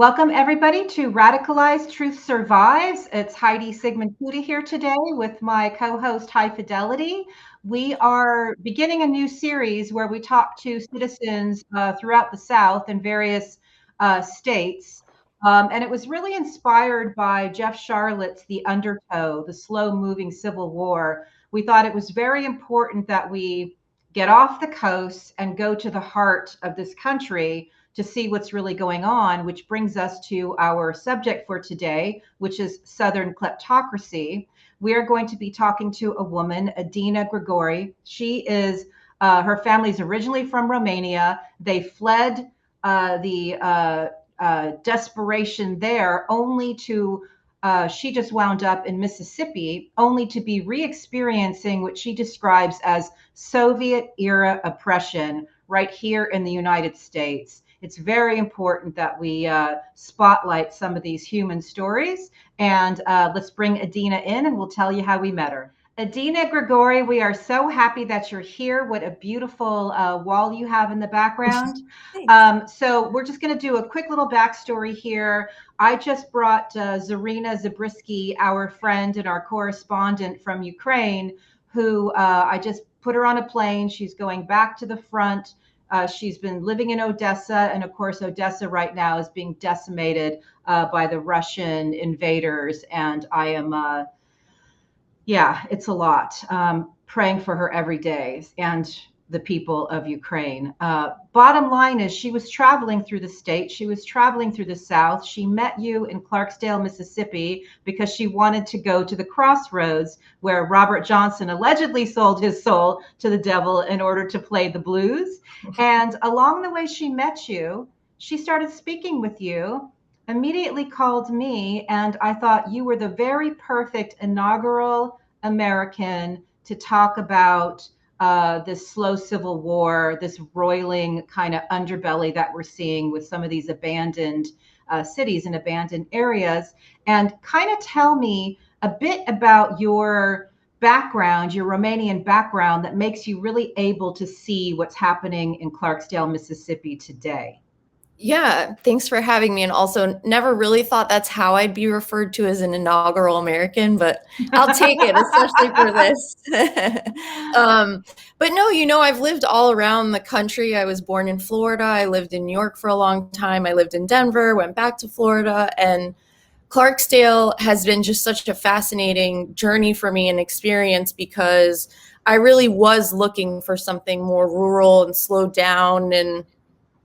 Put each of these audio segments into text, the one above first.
Welcome, everybody, to Radicalized Truth Survives. It's Heidi Sigmund-Kuda here today with my co-host, High Fidelity. We are beginning a new series where we talk to citizens throughout the South and various states. And it was really inspired by Jeff Charlotte's The Undertow, the slow-moving Civil War. We thought it was very important that we get off the coast and go to the heart of this country to see what's really going on, which brings us to our subject for today, which is Southern kleptocracy. We are going to be talking to a woman, Adina Grigore. She is, her family's originally from Romania. They fled the desperation there only to, she just wound up in Mississippi, only to be re-experiencing what she describes as Soviet era oppression right here in the United States. It's very important that we spotlight some of these human stories. And let's bring Adina in and we'll tell you how we met her. Adina Grigore, we are so happy that you're here. What a beautiful wall you have in the background. So we're just going to do a quick little backstory here. I just brought Zarina Zabriskie, our friend and our correspondent from Ukraine, who I just put her on a plane. She's going back to the front. She's been living in Odessa, and of course, Odessa right now is being decimated by the Russian invaders. And I am, it's a lot. Praying for her every day and the people of Ukraine. Bottom line is she was traveling through the state. She was traveling through the South. She met you in Clarksdale, Mississippi, because she wanted to go to the crossroads where Robert Johnson allegedly sold his soul to the devil in order to play the blues. And along the way she met you, she started speaking with you, immediately called me, and I thought you were the very perfect inaugural American to talk about this slow civil war, this roiling kind of underbelly that we're seeing with some of these abandoned cities and abandoned areas, and kind of tell me a bit about your background, your Romanian background that makes you really able to see what's happening in Clarksdale, Mississippi today. Yeah, thanks for having me. And also never really thought that's how I'd be referred to as an inaugural American, but I'll take it, especially for this. But no, I've lived all around the country. I was born in Florida. I lived in New York for a long time. I lived in Denver, went back to Florida, and Clarksdale has been just such a fascinating journey for me and experience because I really was looking for something more rural and slowed down and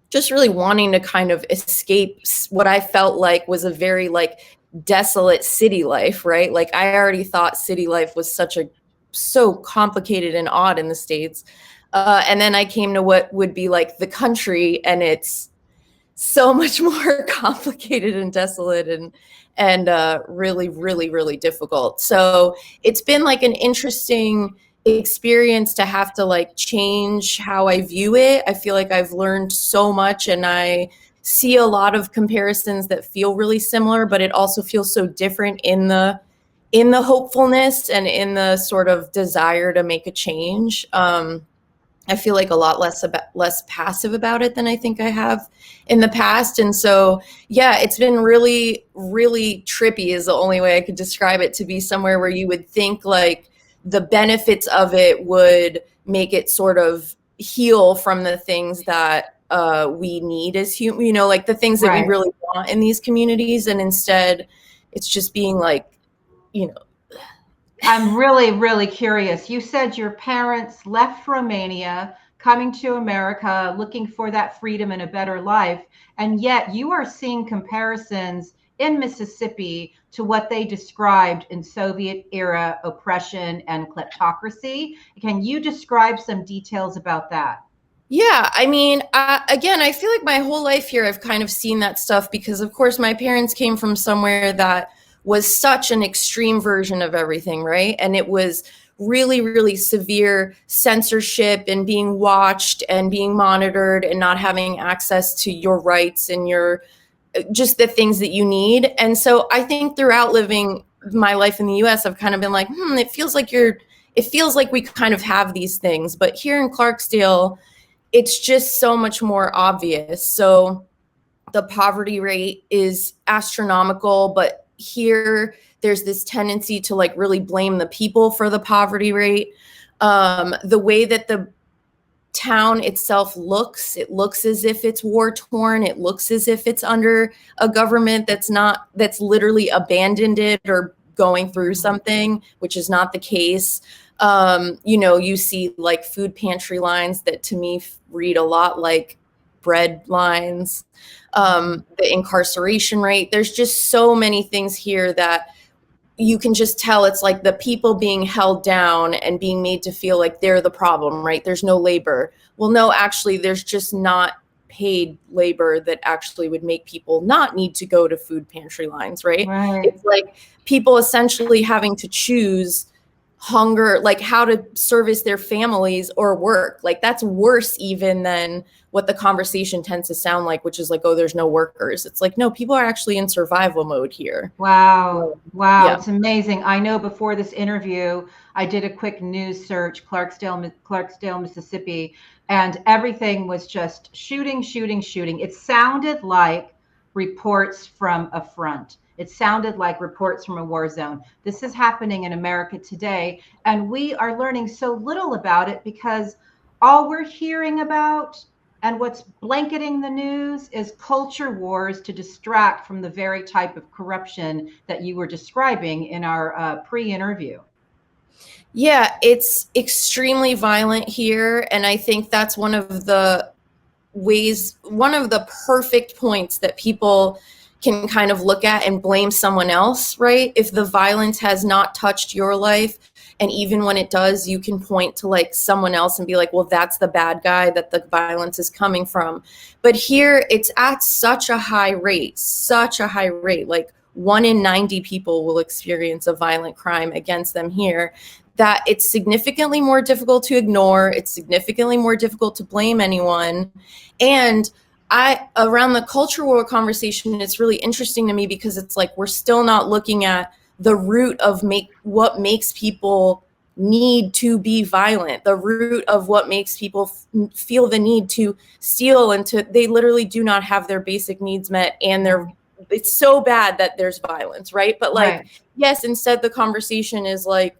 just really wanting to kind of escape what I felt like was a very desolate city life, right? Like I already thought city life was so complicated and odd in the States. And then I came to what would be like the country, and it's so much more complicated and desolate and really, really, really difficult. So it's been like an interesting experience to have to change how I view it. I feel like I've learned so much, and I see a lot of comparisons that feel really similar, but it also feels so different in the hopefulness and in the sort of desire to make a change. I feel like a lot less passive about it than I think I have in the past. And so, yeah, it's been really, really trippy is the only way I could describe it, to be somewhere where you would think like the benefits of it would make it sort of heal from the things that we need as human, like the things that we really want in these communities. And instead it's just being I'm really, really curious. You said your parents left Romania, coming to America, looking for that freedom and a better life. And yet you are seeing comparisons in Mississippi to what they described in Soviet era oppression and kleptocracy. Can you describe some details about that? Yeah, I mean, again, I feel like my whole life here, I've kind of seen that stuff because, of course, my parents came from somewhere that was such an extreme version of everything, right? And it was really, really severe censorship and being watched and being monitored and not having access to your rights and just the things that you need. And so I think throughout living my life in the US, I've kind of been like, it feels like we kind of have these things. But here in Clarksdale, it's just so much more obvious. So the poverty rate is astronomical, but here there's this tendency to like really blame the people for the poverty rate. The way that the town itself looks, it looks as if it's war torn. It looks as if it's under a government that's literally abandoned it or going through something, which is not the case. You see like food pantry lines that to me read a lot like bread lines. The incarceration rate, there's just so many things here that you can just tell it's like the people being held down and being made to feel like they're the problem, right? There's no labor. Well, no, actually, there's just not paid labor that actually would make people not need to go to food pantry lines, right? It's like people essentially having to choose hunger, like how to service their families or work. Like that's worse even than what the conversation tends to sound like, which is like, oh, there's no workers. It's like, no, people are actually in survival mode here. Wow. Yeah. It's amazing. I know before this interview, I did a quick news search, Clarksdale, Mississippi, and everything was just shooting. It sounded like reports from a front. It sounded like reports from a war zone. This is happening in America today, and we are learning so little about it because all we're hearing about and what's blanketing the news is culture wars to distract from the very type of corruption that you were describing in our pre-interview. Yeah, it's extremely violent here. And I think that's one of the perfect points that people can kind of look at and blame someone else, right? If the violence has not touched your life, and even when it does, you can point to like someone else and be like, well, that's the bad guy that the violence is coming from. But here it's at such a high rate, like 1 in 90 people will experience a violent crime against them here, that it's significantly more difficult to ignore. It's significantly more difficult to blame anyone. And around the culture war conversation, it's really interesting to me because it's like we're still not looking at the root of what makes people need to be violent, the root of what makes people feel the need to steal and they literally do not have their basic needs met, and it's so bad that there's violence, right? But like, yes, instead the conversation is like,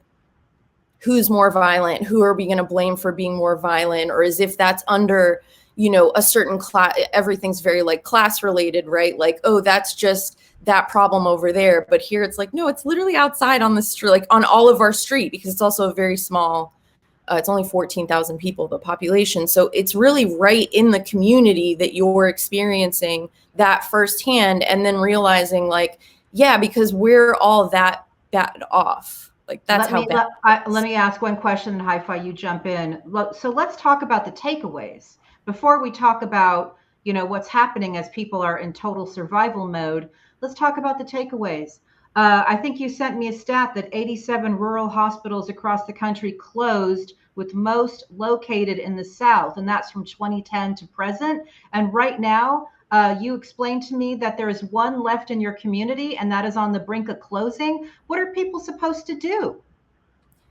who's more violent? Who are we going to blame for being more violent? Or as if that's under, a certain class, everything's very like class related, right? Like, oh, that's just that problem over there. But here it's like, no, it's literally outside on the street, like on all of our street, because it's also a very small, it's only 14,000 people, the population. So it's really right in the community that you're experiencing that firsthand, and then realizing like, yeah, because we're all that bad off. Like that's let me ask one question, and Hi-Fi, you jump in. So let's talk about the takeaways before we talk about, what's happening as people are in total survival mode. Let's talk about the takeaways. I think you sent me a stat that 87 rural hospitals across the country closed, with most located in the South, and that's from 2010 to present. And right now, you explained to me that there is one left in your community, and that is on the brink of closing. What are people supposed to do?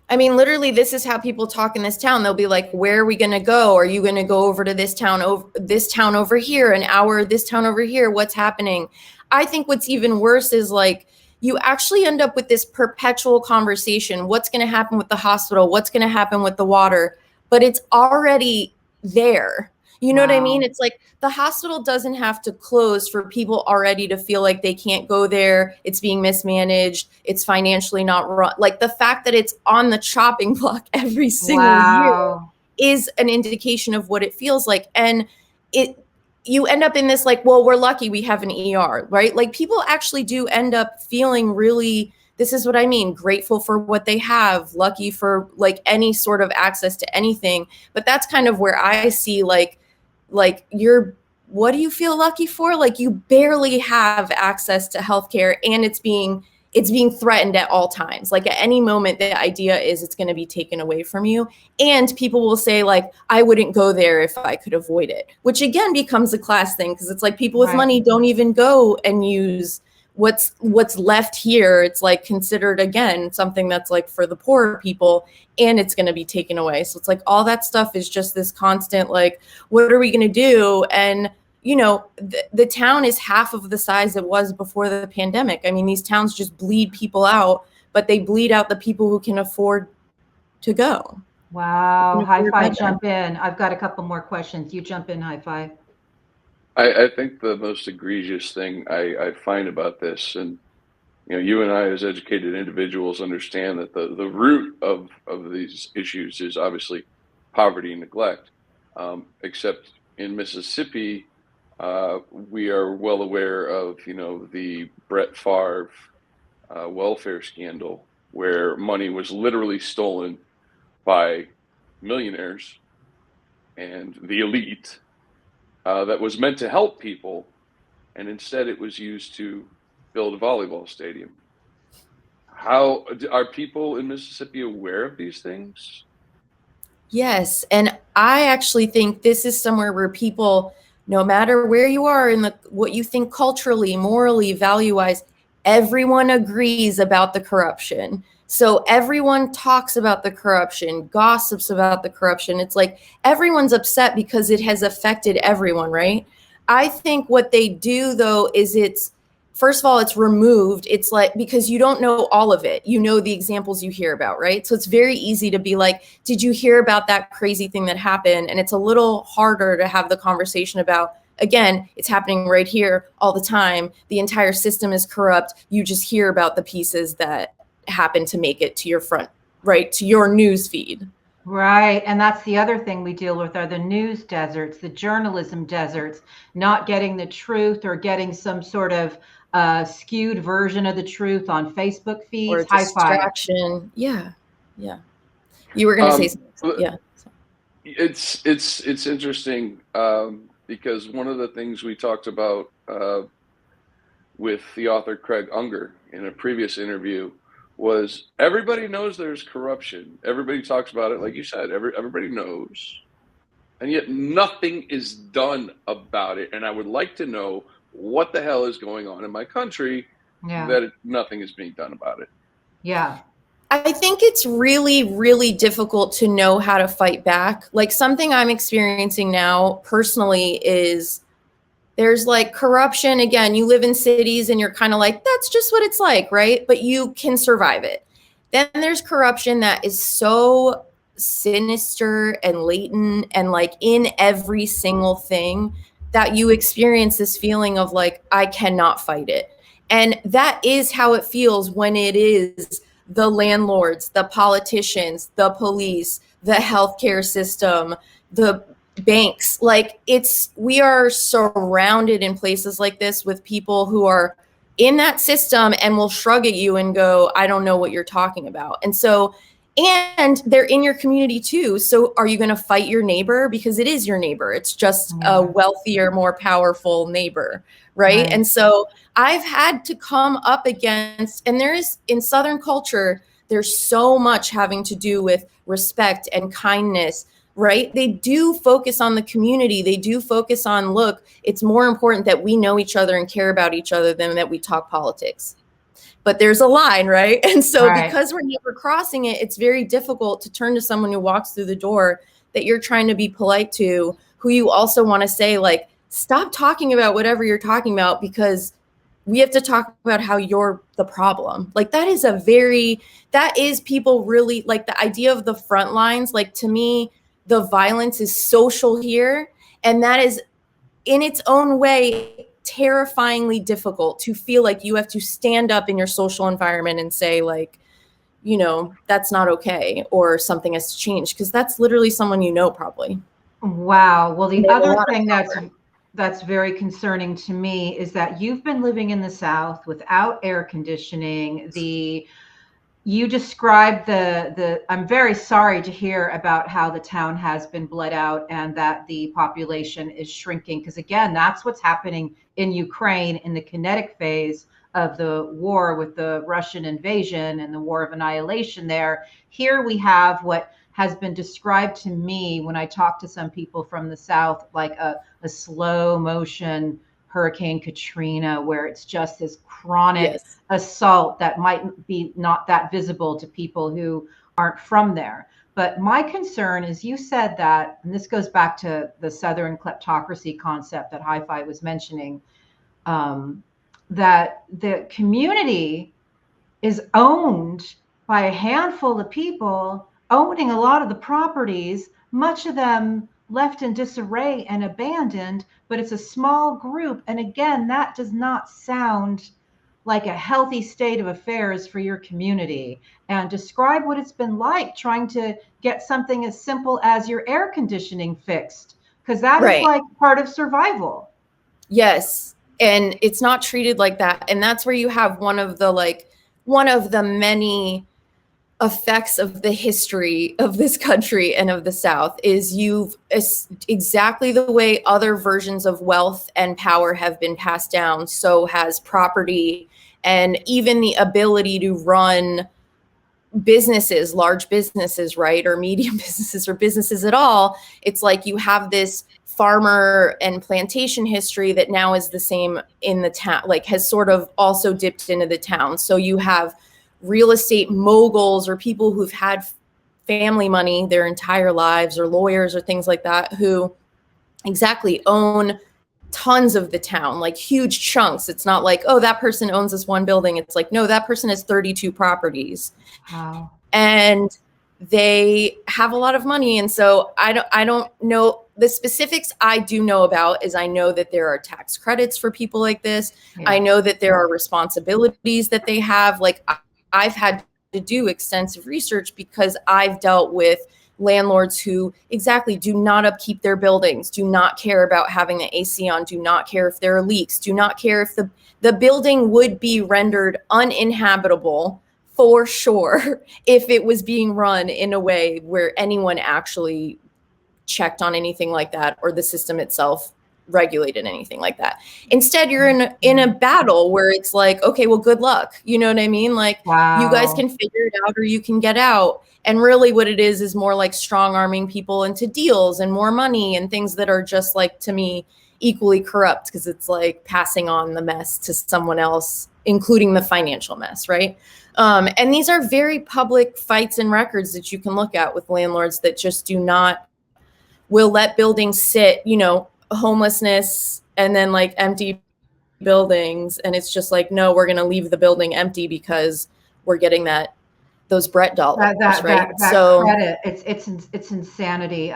I mean, literally, this is how people talk in this town. They'll be like, where are we going to go? Are you going to go over to this town over here, an hour, this town over here? What's happening? I think what's even worse is like, you actually end up with this perpetual conversation. What's going to happen with the hospital? What's going to happen with the water? But it's already there. You know what I mean? It's like the hospital doesn't have to close for people already to feel like they can't go there. It's being mismanaged. It's financially not run. Like the fact that it's on the chopping block every single year is an indication of what it feels like. And you end up in this like, well, we're lucky we have an ER, right? Like people actually do end up feeling really, this is what I mean, grateful for what they have, lucky for like any sort of access to anything. But that's kind of where I see like what do you feel lucky for? Like you barely have access to healthcare, and it's being threatened at all times. Like at any moment, the idea is it's going to be taken away from you. And people will say like, I wouldn't go there if I could avoid it, which again becomes a class thing. Cause it's like people with money don't even go and use what's left here. It's like considered again, something that's like for the poorer people, and it's going to be taken away. So it's like all that stuff is just this constant, like, what are we going to do? And you know, the town is half of the size it was before the pandemic. I mean, these towns just bleed people out, but they bleed out the people who can afford to go. Wow. Hi-Fi, jump in. I've got a couple more questions. You jump in, Hi-Fi. I think the most egregious thing I find about this, and you and I as educated individuals understand that the root of these issues is obviously poverty and neglect. Except in Mississippi, we are well aware of the Brett Favre welfare scandal, where money was literally stolen by millionaires and the elite that was meant to help people, and instead it was used to build a volleyball stadium. How are people in Mississippi aware of these things? Yes, and I actually think this is somewhere where people, no matter where you are in what you think culturally, morally, value-wise, everyone agrees about the corruption. So everyone talks about the corruption, gossips about the corruption. It's like everyone's upset because it has affected everyone, right? I think what they do, though, is first of all, it's removed. It's like, because you don't know all of it. You know the examples you hear about, right? So it's very easy to be like, did you hear about that crazy thing that happened? And it's a little harder to have the conversation about, again, it's happening right here all the time. The entire system is corrupt. You just hear about the pieces that happen to make it to your front, right, to your news feed. Right. And that's the other thing we deal with are the news deserts, the journalism deserts, not getting the truth or getting some sort of skewed version of the truth on Facebook feeds. Or distraction. Yeah. Yeah. You were going to say something. Yeah. It's interesting because one of the things we talked about with the author Craig Unger in a previous interview was everybody knows there's corruption. Everybody talks about it, like you said, everybody knows. And yet nothing is done about it. And I would like to know what the hell is going on in my country that nothing is being done about it. Yeah. I think it's really, really difficult to know how to fight back. Like something I'm experiencing now personally is there's like corruption. Again, you live in cities and you're kind of like, that's just what it's like, right? But you can survive it. Then there's corruption that is so sinister and latent and like in every single thing that you experience this feeling of like, I cannot fight it. And that is how it feels when it is the landlords, the politicians, the police, the healthcare system, the banks. Like we are surrounded in places like this with people who are in that system and will shrug at you and go, I don't know what you're talking about. And so, and they're in your community too. So are you going to fight your neighbor? Because it is your neighbor. It's just a wealthier, more powerful neighbor. Right. And so I've had to come up against, and there is in Southern culture, there's so much having to do with respect and kindness. Right? They do focus on the community. They do focus on, look, it's more important that we know each other and care about each other than that we talk politics. But there's a line, right? And so because we're never crossing it, it's very difficult to turn to someone who walks through the door that you're trying to be polite to, who you also want to say, like, stop talking about whatever you're talking about because we have to talk about how you're the problem. Like that is people really like the idea of the front lines. Like to me, the violence is social here, and that is in its own way terrifyingly difficult to feel like you have to stand up in your social environment and say like, that's not okay or something has to change because that's literally someone probably. Wow. Well, the other thing that's very concerning to me is that you've been living in the South without air conditioning. You described I'm very sorry to hear about how the town has been bled out and that the population is shrinking. Because again, that's what's happening in Ukraine in the kinetic phase of the war with the Russian invasion and the war of annihilation there. Here we have what has been described to me when I talk to some people from the South, like a slow motion Hurricane Katrina, where it's just this chronic assault that might be not that visible to people who aren't from there. But my concern is you said that, and this goes back to the Southern kleptocracy concept that Hi-Fi was mentioning, that the community is owned by a handful of people owning a lot of the properties, much of them left in disarray and abandoned, but it's a small group. And again, that does not sound like a healthy state of affairs for your community. And describe what it's been like trying to get something as simple as your air conditioning fixed, because that is Right. like part of survival. Yes. And it's not treated like that. And that's where you have one of the many effects of the history of this country and of the South is exactly the way other versions of wealth and power have been passed down. So has property and even the ability to run businesses, large businesses, right? Or medium businesses or businesses at all. It's like you have this farmer and plantation history that now is the same in the town, like has sort of also dipped into the town. So you have real estate moguls or people who've had family money their entire lives, or lawyers or things like that, who exactly own tons of the town, like huge chunks. It's not like, oh, that person owns this one building. It's like, no, that person has 32 properties. Wow. And they have a lot of money. And so I don't know the specifics. I do know about is I know that there are tax credits for people like this. Yeah. I know that there are responsibilities that they have. Like I've had to do extensive research because I've dealt with landlords who exactly do not upkeep their buildings, do not care about having the AC on, do not care if there are leaks, do not care if the building would be rendered uninhabitable for sure if it was being run in a way where anyone actually checked on anything like that, or the system itself regulated anything like that. Instead, you're in a battle where it's like, okay, well, good luck. You know what I mean? Like, wow. You guys can figure it out or you can get out. And really what it is more like strong arming people into deals and more money and things that are just like, to me, equally corrupt, because it's like passing on the mess to someone else, including the financial mess, right? And these are very public fights and records that you can look at with landlords that just will let buildings sit, homelessness and then like empty buildings. And it's just like, no, we're going to leave the building empty because we're getting those Brett dollars, right? That credit, it's insanity.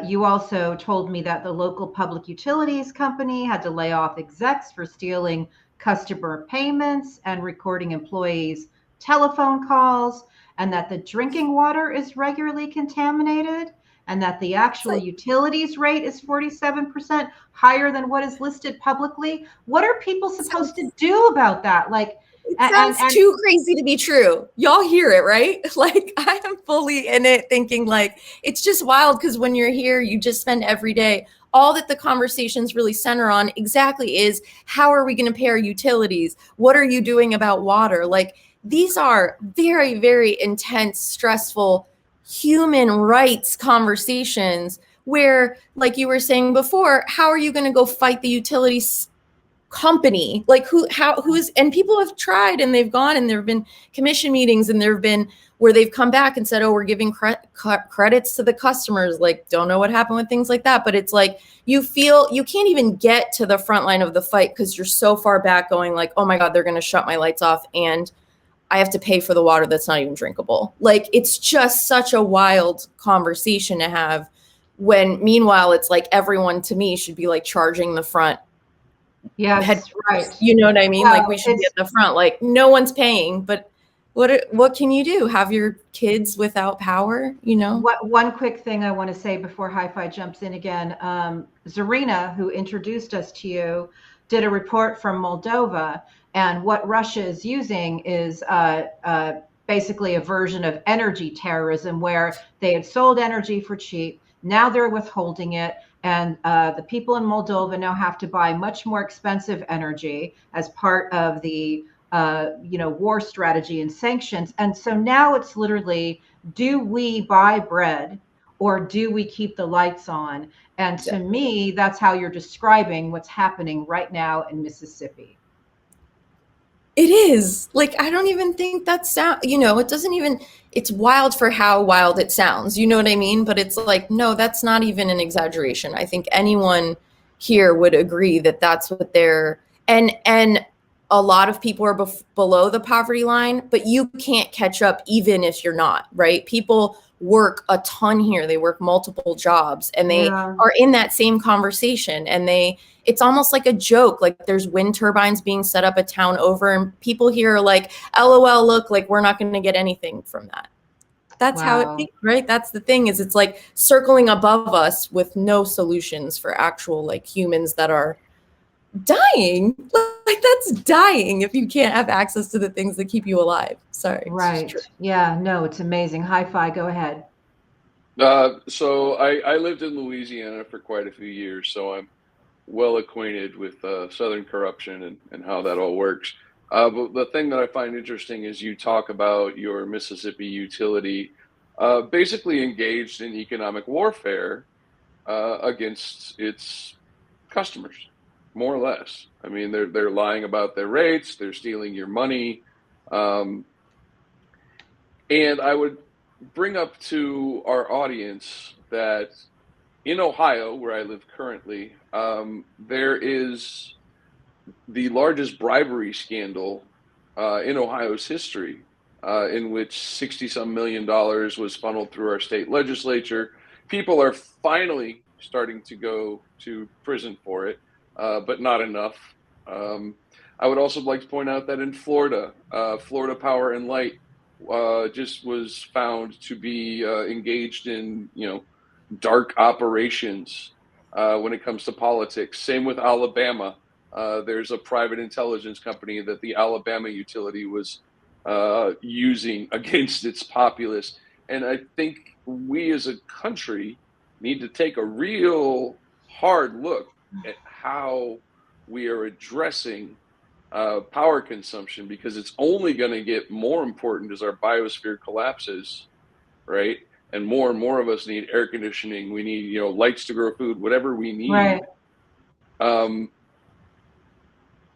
You also told me that the local public utilities company had to lay off execs for stealing customer payments and recording employees' telephone calls, and that the drinking water is regularly contaminated, and that the actual utilities rate is 47% higher than what is listed publicly. What are people supposed to do about that? Like, it sounds too crazy to be true. Y'all hear it, right? Like, I am fully in it thinking like, it's just wild, because when you're here, you just spend every day. All that the conversations really center on exactly is, how are we going to pay our utilities? What are you doing about water? Like, these are very, very intense, stressful human rights conversations where, like you were saying before, how are you going to go fight the utilities company? Like who's, and people have tried and they've gone and there have been commission meetings and there have been where they've come back and said, oh, we're giving credits to the customers. Like, don't know what happened with things like that. But it's like, you feel you can't even get to the front line of the fight because you're so far back going like, oh my God, they're going to shut my lights off and I have to pay for the water that's not even drinkable. Like, it's just such a wild conversation to have, when meanwhile, it's like everyone to me should be like charging the front. Yes, right. You know what I mean? Well, like, we should be at the front, like no one's paying, but what can you do? Have your kids without power, One quick thing I want to say before Hi-Fi jumps in again. Zarina, who introduced us to you, did a report from Moldova, and what Russia is using is basically a version of energy terrorism, where they had sold energy for cheap. Now they're withholding it. And the people in Moldova now have to buy much more expensive energy as part of the war strategy and sanctions. And so now it's literally, do we buy bread or do we keep the lights on? And to me, that's how you're describing what's happening right now in Mississippi. It is. Like, I don't even think that sound, it doesn't even, it's wild for how wild it sounds. You know what I mean? But it's like, no, that's not even an exaggeration. I think anyone here would agree that that's what they're, and a lot of people are below the poverty line, but you can't catch up even if you're not, right? People work a ton here. They work multiple jobs and they are in that same conversation, and it's almost like a joke. Like, there's wind turbines being set up a town over, and people here are like, LOL, look, like, we're not going to get anything from that. That's how it thinks, right? That's the thing, is it's like circling above us with no solutions for actual, like, humans that are dying. Like, that's dying if you can't have access to the things that keep you alive. Sorry. Right. Yeah, no, it's amazing. Hi-Fi, go ahead. So I lived in Louisiana for quite a few years, so I'm well acquainted with Southern corruption and how that all works. But the thing that I find interesting is you talk about your Mississippi utility basically engaged in economic warfare against its customers, more or less. I mean, they're lying about their rates, they're stealing your money, and I would bring up to our audience that in Ohio, where I live currently, there is the largest bribery scandal in Ohio's history, in which $60-some million was funneled through our state legislature. People are finally starting to go to prison for it, but not enough. I would also like to point out that in Florida, Florida Power and Light just was found to be engaged in, dark operations when it comes to politics. Same with Alabama. There's a private intelligence company that the Alabama utility was using against its populace. And I think we as a country need to take a real hard look at how we are addressing power consumption, because it's only going to get more important as our biosphere collapses, right? And more of us need air conditioning. We need, lights to grow food, whatever we need. Right. I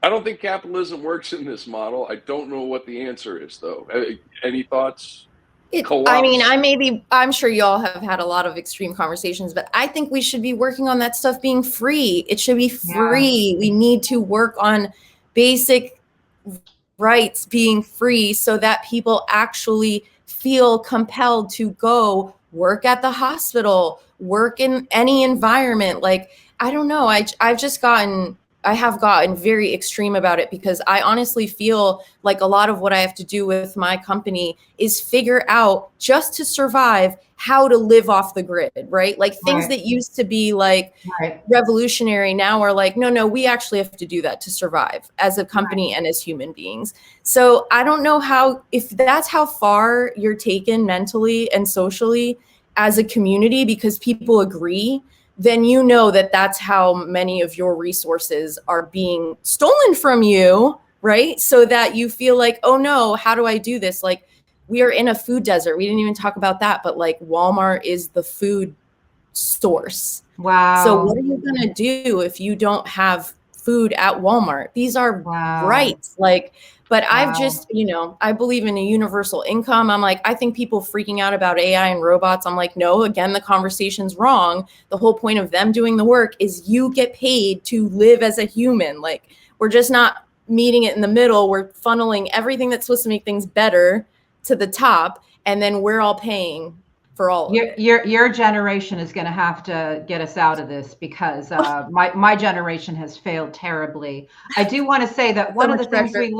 don't think capitalism works in this model. I don't know what the answer is, though. Any thoughts? I'm sure you all have had a lot of extreme conversations, but I think we should be working on that stuff being free. It should be free. Yeah. We need to work on basic rights being free so that people actually feel compelled to go work at the hospital, work in any environment. Like, I don't know. I have gotten very extreme about it, because I honestly feel like a lot of what I have to do with my company is figure out, just to survive, how to live off the grid, right? Like, things that used to be like revolutionary now are like, no, we actually have to do that to survive as a company and as human beings. So I don't know if that's how far you're taken mentally and socially as a community, because people agree, then you know that that's how many of your resources are being stolen from you, right? So that you feel like, oh no, how do I do this? Like, we are in a food desert. We didn't even talk about that, but like, Walmart is the food source. Wow. So what are you going to do if you don't have food at Walmart? These are rights. Like, but I've just, I believe in a universal income. I'm like, I think people freaking out about AI and robots, I'm like, no, again, the conversation's wrong. The whole point of them doing the work is you get paid to live as a human. Like, we're just not meeting it in the middle. We're funneling everything that's supposed to make things better to the top, and then we're all paying for all of it. Your generation is going to have to get us out of this, because my generation has failed terribly. I do want to say that one of the things we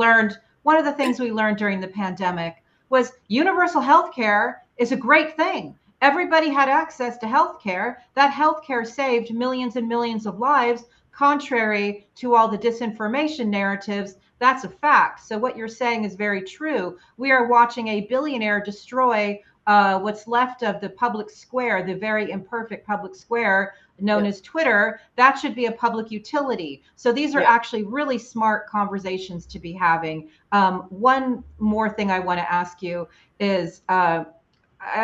learned during the pandemic was universal health care is a great thing. Everybody had access to health care. That health care saved millions and millions of lives, contrary to all the disinformation narratives. That's a fact. So what you're saying is very true. We are watching a billionaire destroy what's left of the public square, the very imperfect public square known as Twitter. That should be a public utility. So these are actually really smart conversations to be having. One more thing I want to ask you is, I'm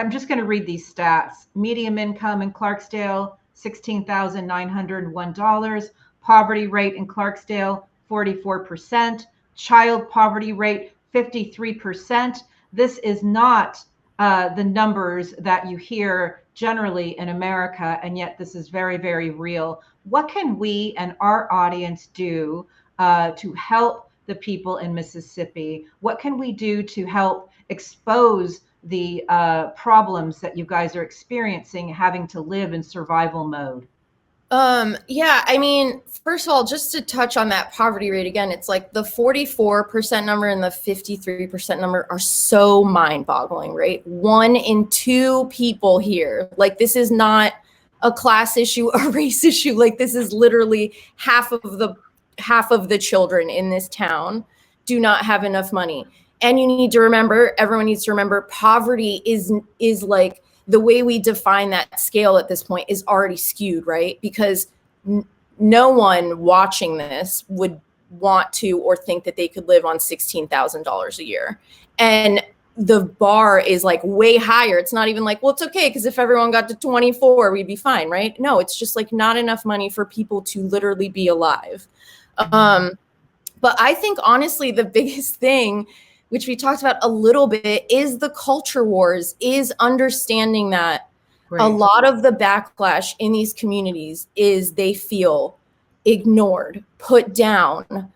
just going to read these stats. Median income in Clarksdale, $16,901. Poverty rate in Clarksdale, 44%. child poverty rate 53%. This is not the numbers that you hear generally in America, and yet this is very, very real. What can we and our audience do to help the people in Mississippi? What can we do to help expose the problems that you guys are experiencing having to live in survival mode? Yeah, I mean, first of all, just to touch on that poverty rate again, it's like the 44% number and the 53% number are so mind-boggling, right? 1 in 2 people here, like this is not a class issue, a race issue, like this is literally half of the children in this town do not have enough money. And you need to remember, everyone needs to remember, poverty is like, the way we define that scale at this point is already skewed, right? Because no one watching this would want to or think that they could live on $16,000 a year. And the bar is like way higher. It's not even like, well, it's okay, because if everyone got to 24, we'd be fine, right? No, it's just like not enough money for people to literally be alive. But I think honestly, the biggest thing, which we talked about a little bit, is the culture wars, is understanding that a lot of the backlash in these communities is they feel ignored, put down,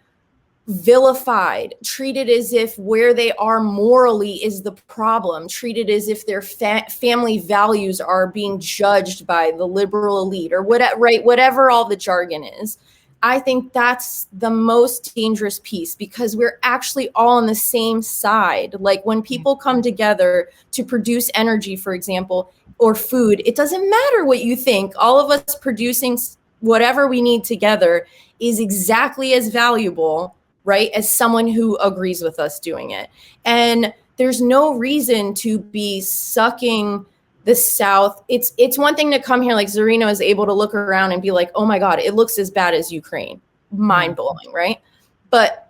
vilified, treated as if where they are morally is the problem, treated as if their family values are being judged by the liberal elite or whatever, right? Whatever all the jargon is. I think that's the most dangerous piece, because we're actually all on the same side. Like when people come together to produce energy, for example, or food, it doesn't matter what you think. All of us producing whatever we need together is exactly as valuable, right, as someone who agrees with us doing it. And there's no reason to be sucking the South. It's one thing to come here, like Zarina is able to look around and be like, oh my God, it looks as bad as Ukraine. Mind blowing, right? But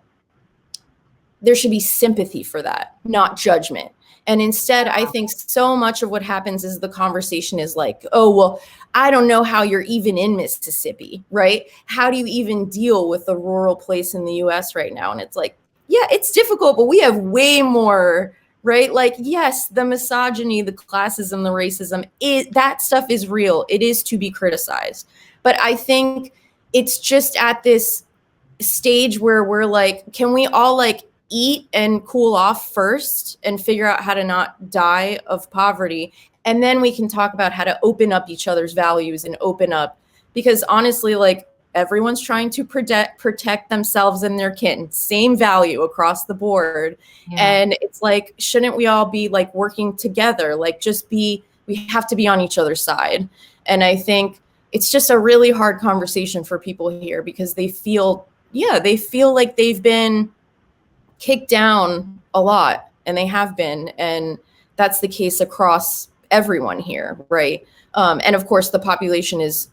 there should be sympathy for that, not judgment. And instead, I think so much of what happens is the conversation is like, oh, well, I don't know how you're even in Mississippi, right? How do you even deal with the rural place in the US right now? And it's like, yeah, it's difficult, but we have way more, right? Like, yes, the misogyny, the classism, the racism, that stuff is real. It is to be criticized. But I think it's just at this stage where we're like, can we all like eat and cool off first and figure out how to not die of poverty? And then we can talk about how to open up each other's values and open up, because honestly, like, everyone's trying to protect themselves and their kin, same value across the board. Yeah. And it's like, shouldn't we all be like working together? Like we have to be on each other's side. And I think it's just a really hard conversation for people here, because they feel like they've been kicked down a lot, and they have been. And that's the case across everyone here, right? And of course, the population is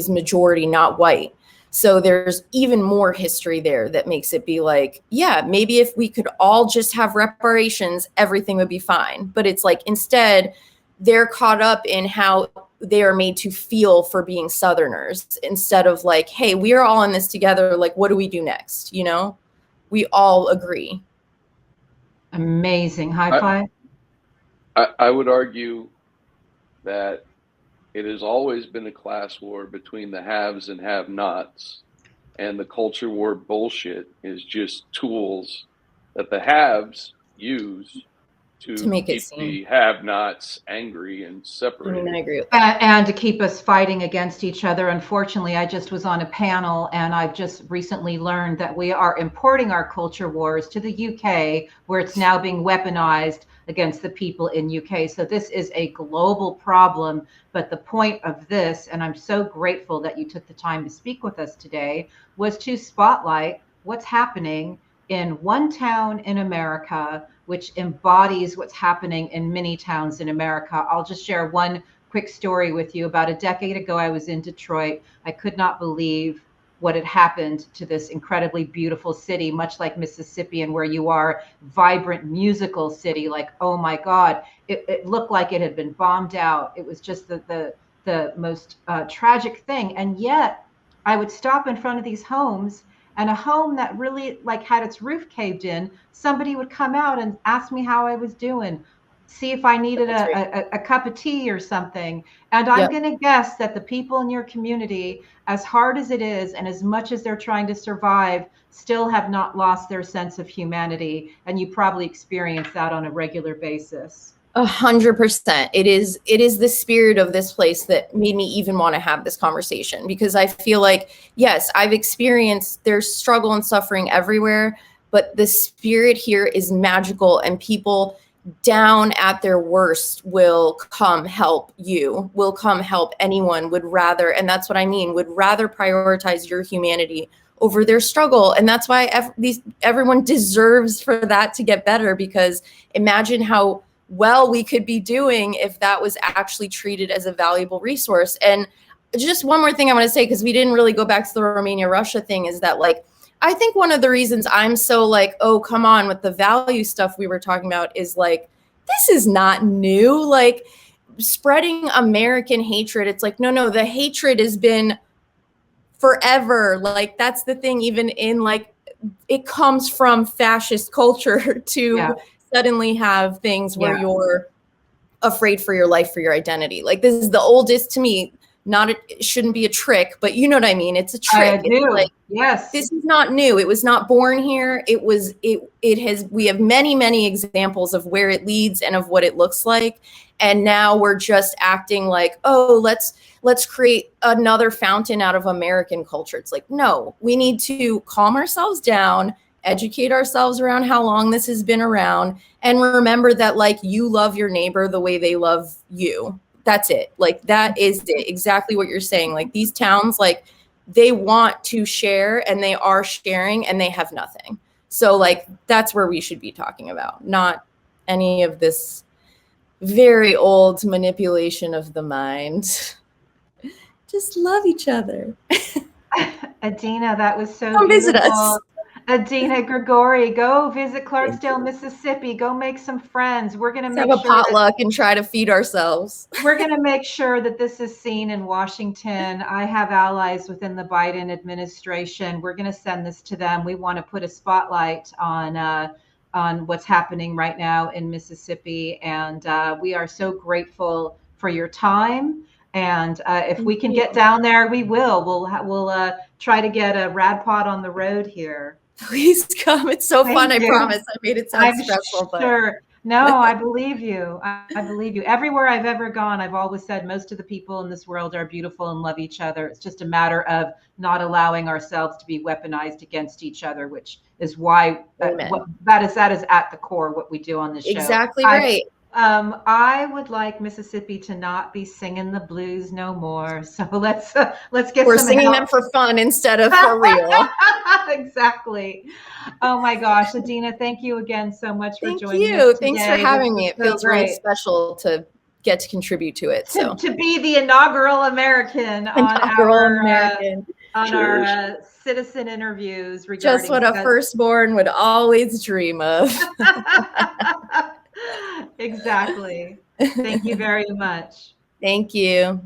majority not white. So there's even more history there that makes it be like, yeah, maybe if we could all just have reparations, everything would be fine. But it's like, instead, they're caught up in how they are made to feel for being Southerners, instead of like, hey, we are all in this together. Like, what do we do next? You know, we all agree. Amazing. High five. I would argue that it has always been a class war between the haves and have-nots, and the culture war bullshit is just tools that the haves use to make keep the have-nots angry and separated. I agree with that. And to keep us fighting against each other. Unfortunately, I just was on a panel, and I've just recently learned that we are importing our culture wars to the UK, where it's now being weaponized against the people in UK. So this is a global problem. But the point of this, and I'm so grateful that you took the time to speak with us today, was to spotlight what's happening in one town in America, which embodies what's happening in many towns in America. I'll just share one quick story with you. About a decade ago, I was in Detroit. I could not believe what had happened to this incredibly beautiful city, much like Mississippi, and where you are, vibrant musical city. Like, oh my God, it looked like it had been bombed out. It was just the most tragic thing. And yet I would stop in front of these homes, and a home that really like had its roof caved in, somebody would come out and ask me how I was doing, see if I needed That's right. a cup of tea or something. And I'm Yep. going to guess that the people in your community, as hard as it is and as much as they're trying to survive, still have not lost their sense of humanity. And you probably experience that on a regular basis. 100%. It is the spirit of this place that made me even want to have this conversation, because I feel like, yes, I've experienced there's struggle and suffering everywhere, but the spirit here is magical, and people down at their worst will come help you, will come help anyone, would rather, and that's what I mean, would rather prioritize your humanity over their struggle. And that's why everyone deserves for that to get better, because imagine how well we could be doing if that was actually treated as a valuable resource. And just one more thing I want to say, because we didn't really go back to the Romania-Russia thing, is that like, I think one of the reasons I'm so like, oh, come on with the value stuff we were talking about is like, this is not new. Like spreading American hatred. It's like, no, the hatred has been forever. Like that's the thing, even in like, it comes from fascist culture to suddenly have things where you're afraid for your life, for your identity. Like this is the oldest, to me, it shouldn't be a trick, but you know what I mean? It's a trick. I do. Like, yes. This is not new. It was not born here. We have many examples of where it leads and of what it looks like. And now we're just acting like, oh, let's create another fountain out of American culture. It's like, no, we need to calm ourselves down, educate ourselves around how long this has been around, and remember that like you love your neighbor the way they love you. That's it. Like that is it. Exactly what you're saying. Like these towns, like they want to share and they are sharing and they have nothing. So like that's where we should be talking about, not any of this very old manipulation of the mind. Just love each other. Adina, that was so Come beautiful. visit us. Adina Grigore, go visit Clarksdale, Mississippi. Go make some friends. We're going to make have a sure potluck and try to feed ourselves. We're going to make sure that this is seen in Washington. I have allies within the Biden administration. We're going to send this to them. We want to put a spotlight on what's happening right now in Mississippi, and we are so grateful for your time. And if we can get down there, we will. We'll try to get a rad pod on the road here. Please come. It's so fun. I promise. I made it sound stressful. Sure. No, I believe you. I believe you. Everywhere I've ever gone, I've always said most of the people in this world are beautiful and love each other. It's just a matter of not allowing ourselves to be weaponized against each other, which is why that is at the core what we do on this show. Exactly right. I would like Mississippi to not be singing the blues no more. So let's get. We're singing them for fun instead of for real. Exactly. Oh my gosh, Adina, thank you again so much for joining us today. Thanks for having me. It feels really special to get to contribute to it. So to be the inaugural American on our citizen interviews regarding just what a firstborn would always dream of. Exactly. Thank you very much. Thank you.